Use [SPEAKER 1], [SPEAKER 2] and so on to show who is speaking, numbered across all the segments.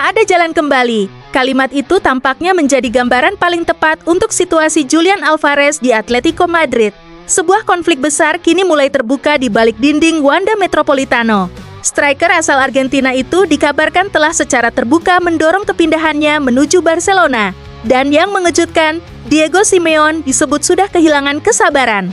[SPEAKER 1] Tak ada jalan kembali. Kalimat itu tampaknya menjadi gambaran paling tepat untuk situasi Julian Alvarez di Atletico Madrid. Sebuah konflik besar kini mulai terbuka di balik dinding Wanda Metropolitano. Striker asal Argentina itu dikabarkan telah secara terbuka mendorong kepindahannya menuju Barcelona. Dan yang mengejutkan, Diego Simeone disebut sudah kehilangan kesabaran.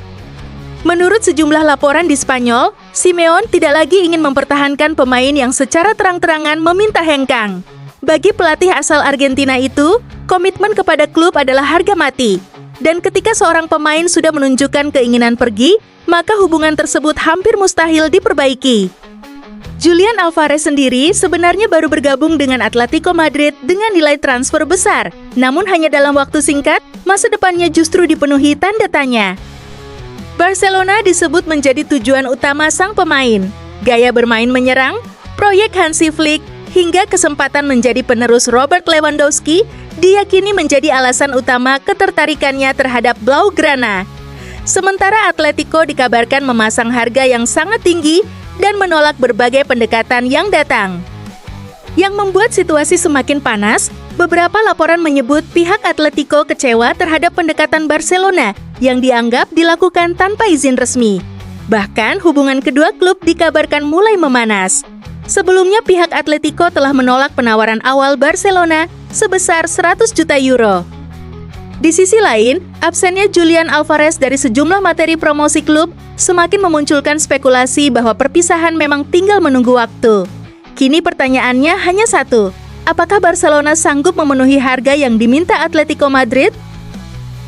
[SPEAKER 1] Menurut sejumlah laporan di Spanyol, Simeone tidak lagi ingin mempertahankan pemain yang secara terang-terangan meminta hengkang. Bagi pelatih asal Argentina itu, komitmen kepada klub adalah harga mati. Dan ketika seorang pemain sudah menunjukkan keinginan pergi, maka hubungan tersebut hampir mustahil diperbaiki. Julian Alvarez sendiri sebenarnya baru bergabung dengan Atletico Madrid dengan nilai transfer besar. Namun hanya dalam waktu singkat, masa depannya justru dipenuhi tanda tanya. Barcelona disebut menjadi tujuan utama sang pemain. Gaya bermain menyerang, proyek Hansi Flick, hingga kesempatan menjadi penerus Robert Lewandowski diyakini menjadi alasan utama ketertarikannya terhadap Blaugrana. Sementara Atletico dikabarkan memasang harga yang sangat tinggi dan menolak berbagai pendekatan yang datang. Yang membuat situasi semakin panas, beberapa laporan menyebut pihak Atletico kecewa terhadap pendekatan Barcelona yang dianggap dilakukan tanpa izin resmi. Bahkan hubungan kedua klub dikabarkan mulai memanas. Sebelumnya pihak Atletico telah menolak penawaran awal Barcelona sebesar 100 juta euro. Di sisi lain, absennya Julian Alvarez dari sejumlah materi promosi klub semakin memunculkan spekulasi bahwa perpisahan memang tinggal menunggu waktu. Kini pertanyaannya hanya satu, apakah Barcelona sanggup memenuhi harga yang diminta Atletico Madrid?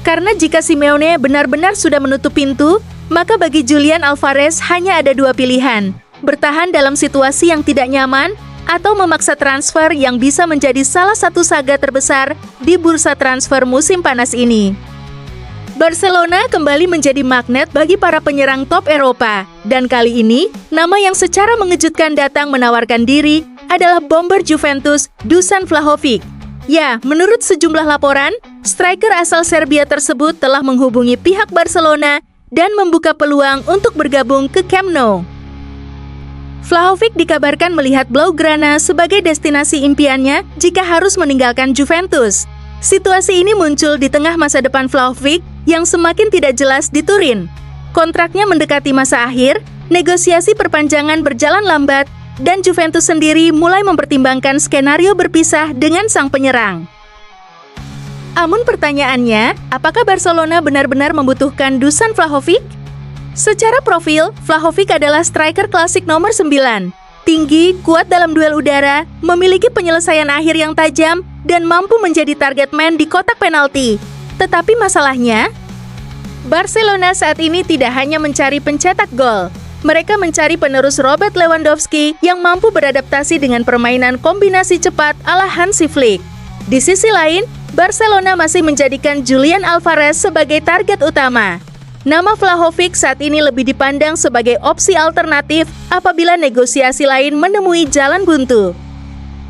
[SPEAKER 1] Karena jika Simeone benar-benar sudah menutup pintu, maka bagi Julian Alvarez hanya ada dua pilihan, bertahan dalam situasi yang tidak nyaman, atau memaksa transfer yang bisa menjadi salah satu saga terbesar di bursa transfer musim panas ini. Barcelona kembali menjadi magnet bagi para penyerang top Eropa, dan kali ini, nama yang secara mengejutkan datang menawarkan diri adalah bomber Juventus Dusan Vlahovic. Ya, menurut sejumlah laporan, striker asal Serbia tersebut telah menghubungi pihak Barcelona dan membuka peluang untuk bergabung ke Camp Nou. Vlahovic dikabarkan melihat Blaugrana sebagai destinasi impiannya jika harus meninggalkan Juventus. Situasi ini muncul di tengah masa depan Vlahovic yang semakin tidak jelas di Turin. Kontraknya mendekati masa akhir, negosiasi perpanjangan berjalan lambat, dan Juventus sendiri mulai mempertimbangkan skenario berpisah dengan sang penyerang. Namun pertanyaannya, apakah Barcelona benar-benar membutuhkan Dusan Vlahovic? Secara profil, Vlahovic adalah striker klasik nomor 9. Tinggi, kuat dalam duel udara, memiliki penyelesaian akhir yang tajam, dan mampu menjadi target man di kotak penalti. Tetapi masalahnya, Barcelona saat ini tidak hanya mencari pencetak gol. Mereka mencari penerus Robert Lewandowski yang mampu beradaptasi dengan permainan kombinasi cepat ala Hansi Flick. Di sisi lain, Barcelona masih menjadikan Julian Alvarez sebagai target utama. Nama Vlahovic saat ini lebih dipandang sebagai opsi alternatif apabila negosiasi lain menemui jalan buntu.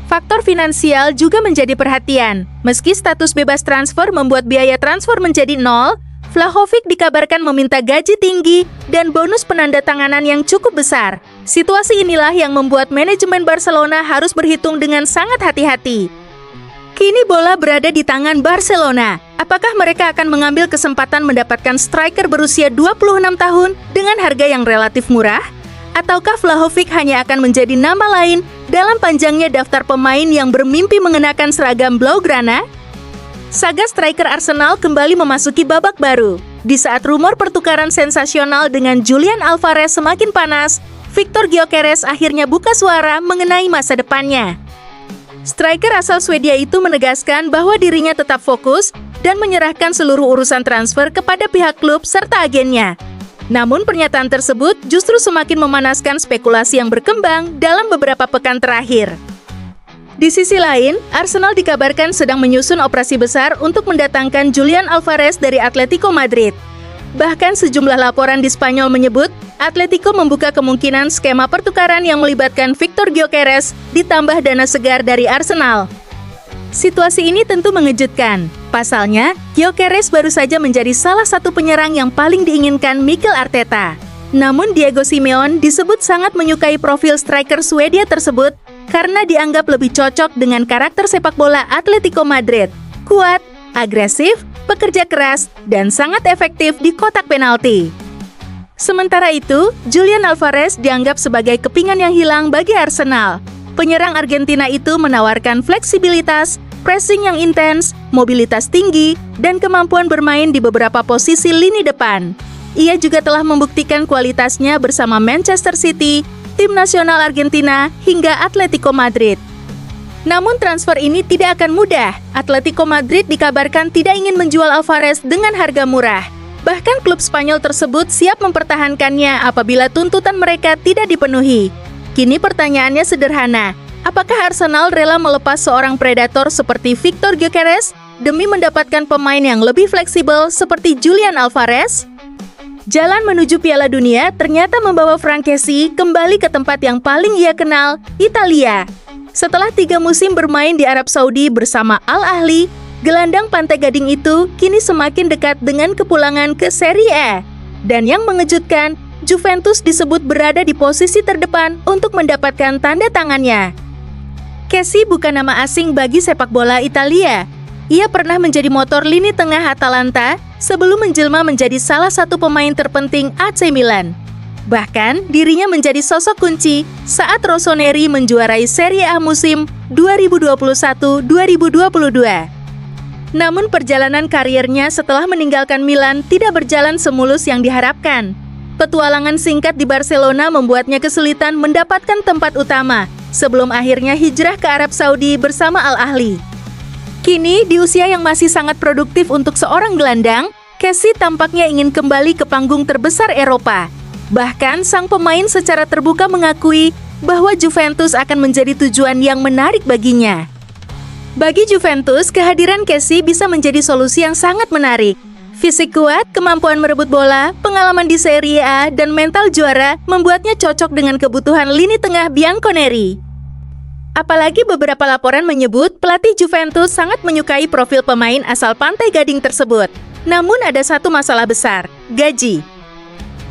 [SPEAKER 1] Faktor finansial juga menjadi perhatian. Meski status bebas transfer membuat biaya transfer menjadi nol, Vlahovic dikabarkan meminta gaji tinggi dan bonus penandatanganan yang cukup besar. Situasi inilah yang membuat manajemen Barcelona harus berhitung dengan sangat hati-hati. Kini bola berada di tangan Barcelona. Apakah mereka akan mengambil kesempatan mendapatkan striker berusia 26 tahun dengan harga yang relatif murah? Ataukah Vlahovic hanya akan menjadi nama lain dalam panjangnya daftar pemain yang bermimpi mengenakan seragam Blaugrana? Saga striker Arsenal kembali memasuki babak baru. Di saat rumor pertukaran sensasional dengan Julian Alvarez semakin panas, Viktor Gyökeres akhirnya buka suara mengenai masa depannya. Striker asal Swedia itu menegaskan bahwa dirinya tetap fokus dan menyerahkan seluruh urusan transfer kepada pihak klub serta agennya. Namun pernyataan tersebut justru semakin memanaskan spekulasi yang berkembang dalam beberapa pekan terakhir. Di sisi lain, Arsenal dikabarkan sedang menyusun operasi besar untuk mendatangkan Julian Alvarez dari Atletico Madrid. Bahkan sejumlah laporan di Spanyol menyebut, Atletico membuka kemungkinan skema pertukaran yang melibatkan Viktor Gyökeres ditambah dana segar dari Arsenal. Situasi ini tentu mengejutkan. Pasalnya, Gyökeres baru saja menjadi salah satu penyerang yang paling diinginkan Mikel Arteta. Namun Diego Simeone disebut sangat menyukai profil striker Swedia tersebut karena dianggap lebih cocok dengan karakter sepak bola Atletico Madrid. Kuat, agresif, pekerja keras, dan sangat efektif di kotak penalti. Sementara itu, Julian Alvarez dianggap sebagai kepingan yang hilang bagi Arsenal. Penyerang Argentina itu menawarkan fleksibilitas, pressing yang intens, mobilitas tinggi, dan kemampuan bermain di beberapa posisi lini depan. Ia juga telah membuktikan kualitasnya bersama Manchester City, tim nasional Argentina, hingga Atletico Madrid. Namun transfer ini tidak akan mudah. Atletico Madrid dikabarkan tidak ingin menjual Alvarez dengan harga murah. Bahkan klub Spanyol tersebut siap mempertahankannya apabila tuntutan mereka tidak dipenuhi. Kini pertanyaannya sederhana, apakah Arsenal rela melepas seorang predator seperti Victor Gyökeres demi mendapatkan pemain yang lebih fleksibel seperti Julian Alvarez? Jalan menuju Piala Dunia ternyata membawa Franck Kessie kembali ke tempat yang paling ia kenal, Italia. Setelah 3 musim bermain di Arab Saudi bersama Al Ahly, gelandang Pantai Gading itu kini semakin dekat dengan kepulangan ke Serie A. Dan yang mengejutkan, Juventus disebut berada di posisi terdepan untuk mendapatkan tanda tangannya. Kessie bukan nama asing bagi sepak bola Italia. Ia pernah menjadi motor lini tengah Atalanta sebelum menjelma menjadi salah satu pemain terpenting AC Milan. Bahkan, dirinya menjadi sosok kunci saat Rossoneri menjuarai Serie A musim 2021-2022. Namun perjalanan karirnya setelah meninggalkan Milan tidak berjalan semulus yang diharapkan. Petualangan singkat di Barcelona membuatnya kesulitan mendapatkan tempat utama sebelum akhirnya hijrah ke Arab Saudi bersama Al Ahly. Kini, di usia yang masih sangat produktif untuk seorang gelandang, Kessie tampaknya ingin kembali ke panggung terbesar Eropa. Bahkan, sang pemain secara terbuka mengakui bahwa Juventus akan menjadi tujuan yang menarik baginya. Bagi Juventus, kehadiran Kessie bisa menjadi solusi yang sangat menarik. Fisik kuat, kemampuan merebut bola, pengalaman di Serie A, dan mental juara membuatnya cocok dengan kebutuhan lini tengah Bianconeri. Apalagi beberapa laporan menyebut pelatih Juventus sangat menyukai profil pemain asal Pantai Gading tersebut. Namun ada satu masalah besar, gaji.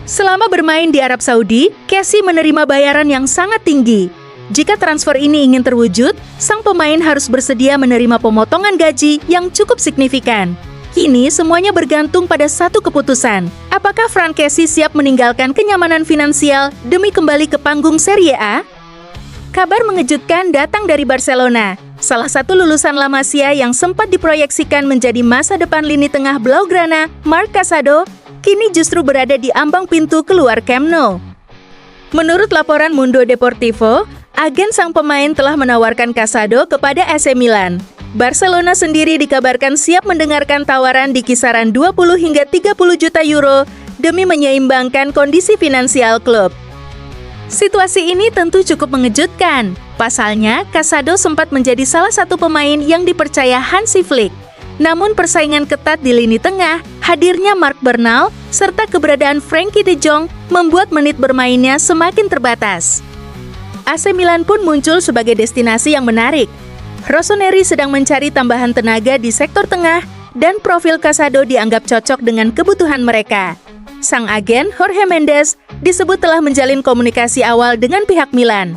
[SPEAKER 1] Selama bermain di Arab Saudi, Kessie menerima bayaran yang sangat tinggi. Jika transfer ini ingin terwujud, sang pemain harus bersedia menerima pemotongan gaji yang cukup signifikan. Kini semuanya bergantung pada satu keputusan. Apakah Franck Kessie siap meninggalkan kenyamanan finansial demi kembali ke panggung Serie A? Kabar mengejutkan datang dari Barcelona. Salah satu lulusan La Masia yang sempat diproyeksikan menjadi masa depan lini tengah Blaugrana, Marc Casado, kini justru berada di ambang pintu keluar Camp Nou. Menurut laporan Mundo Deportivo, agen sang pemain telah menawarkan Casado kepada AC Milan. Barcelona sendiri dikabarkan siap mendengarkan tawaran di kisaran 20 hingga 30 juta euro demi menyeimbangkan kondisi finansial klub. Situasi ini tentu cukup mengejutkan. Pasalnya, Casado sempat menjadi salah satu pemain yang dipercaya Hansi Flick. Namun persaingan ketat di lini tengah, hadirnya Marc Bernal, serta keberadaan Frenkie de Jong membuat menit bermainnya semakin terbatas. AC Milan pun muncul sebagai destinasi yang menarik. Rossoneri sedang mencari tambahan tenaga di sektor tengah dan profil Casado dianggap cocok dengan kebutuhan mereka. Sang agen, Jorge Mendes, disebut telah menjalin komunikasi awal dengan pihak Milan.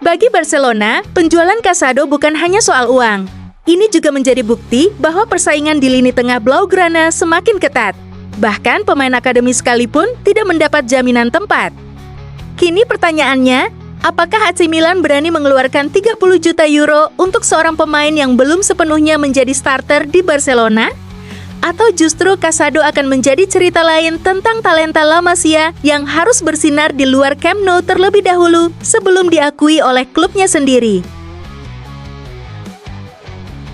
[SPEAKER 1] Bagi Barcelona, penjualan Casado bukan hanya soal uang. Ini juga menjadi bukti bahwa persaingan di lini tengah Blaugrana semakin ketat. Bahkan pemain akademi sekalipun tidak mendapat jaminan tempat. Kini pertanyaannya, apakah AC Milan berani mengeluarkan 30 juta euro untuk seorang pemain yang belum sepenuhnya menjadi starter di Barcelona? Atau justru Casado akan menjadi cerita lain tentang talenta La Masia yang harus bersinar di luar Camp Nou terlebih dahulu sebelum diakui oleh klubnya sendiri?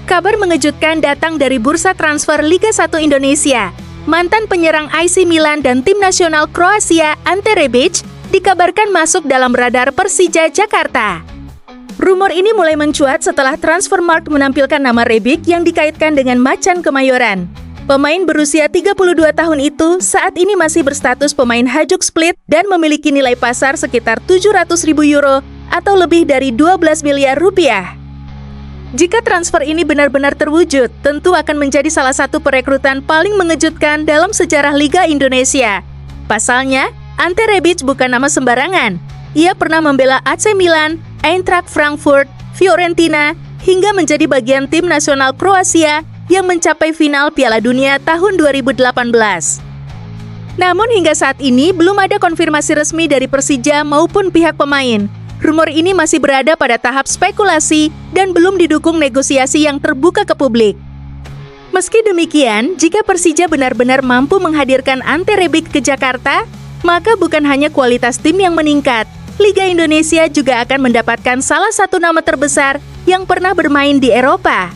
[SPEAKER 1] Kabar mengejutkan datang dari bursa transfer Liga 1 Indonesia. Mantan penyerang AC Milan dan tim nasional Kroasia Ante Rebic dikabarkan masuk dalam radar Persija Jakarta. Rumor ini mulai mencuat setelah Transfermarkt menampilkan nama Rebic yang dikaitkan dengan Macan Kemayoran. Pemain berusia 32 tahun itu saat ini masih berstatus pemain Hajduk Split dan memiliki nilai pasar sekitar 700.000 euro atau lebih dari 12 miliar rupiah. Jika transfer ini benar-benar terwujud, tentu akan menjadi salah satu perekrutan paling mengejutkan dalam sejarah Liga Indonesia. Pasalnya, Ante Rebic bukan nama sembarangan. Ia pernah membela AC Milan, Eintracht Frankfurt, Fiorentina, hingga menjadi bagian tim nasional Kroasia yang mencapai final Piala Dunia tahun 2018. Namun hingga saat ini belum ada konfirmasi resmi dari Persija maupun pihak pemain. Rumor ini masih berada pada tahap spekulasi dan belum didukung negosiasi yang terbuka ke publik. Meski demikian, jika Persija benar-benar mampu menghadirkan Ante Rebic ke Jakarta, maka bukan hanya kualitas tim yang meningkat, Liga Indonesia juga akan mendapatkan salah satu nama terbesar yang pernah bermain di Eropa.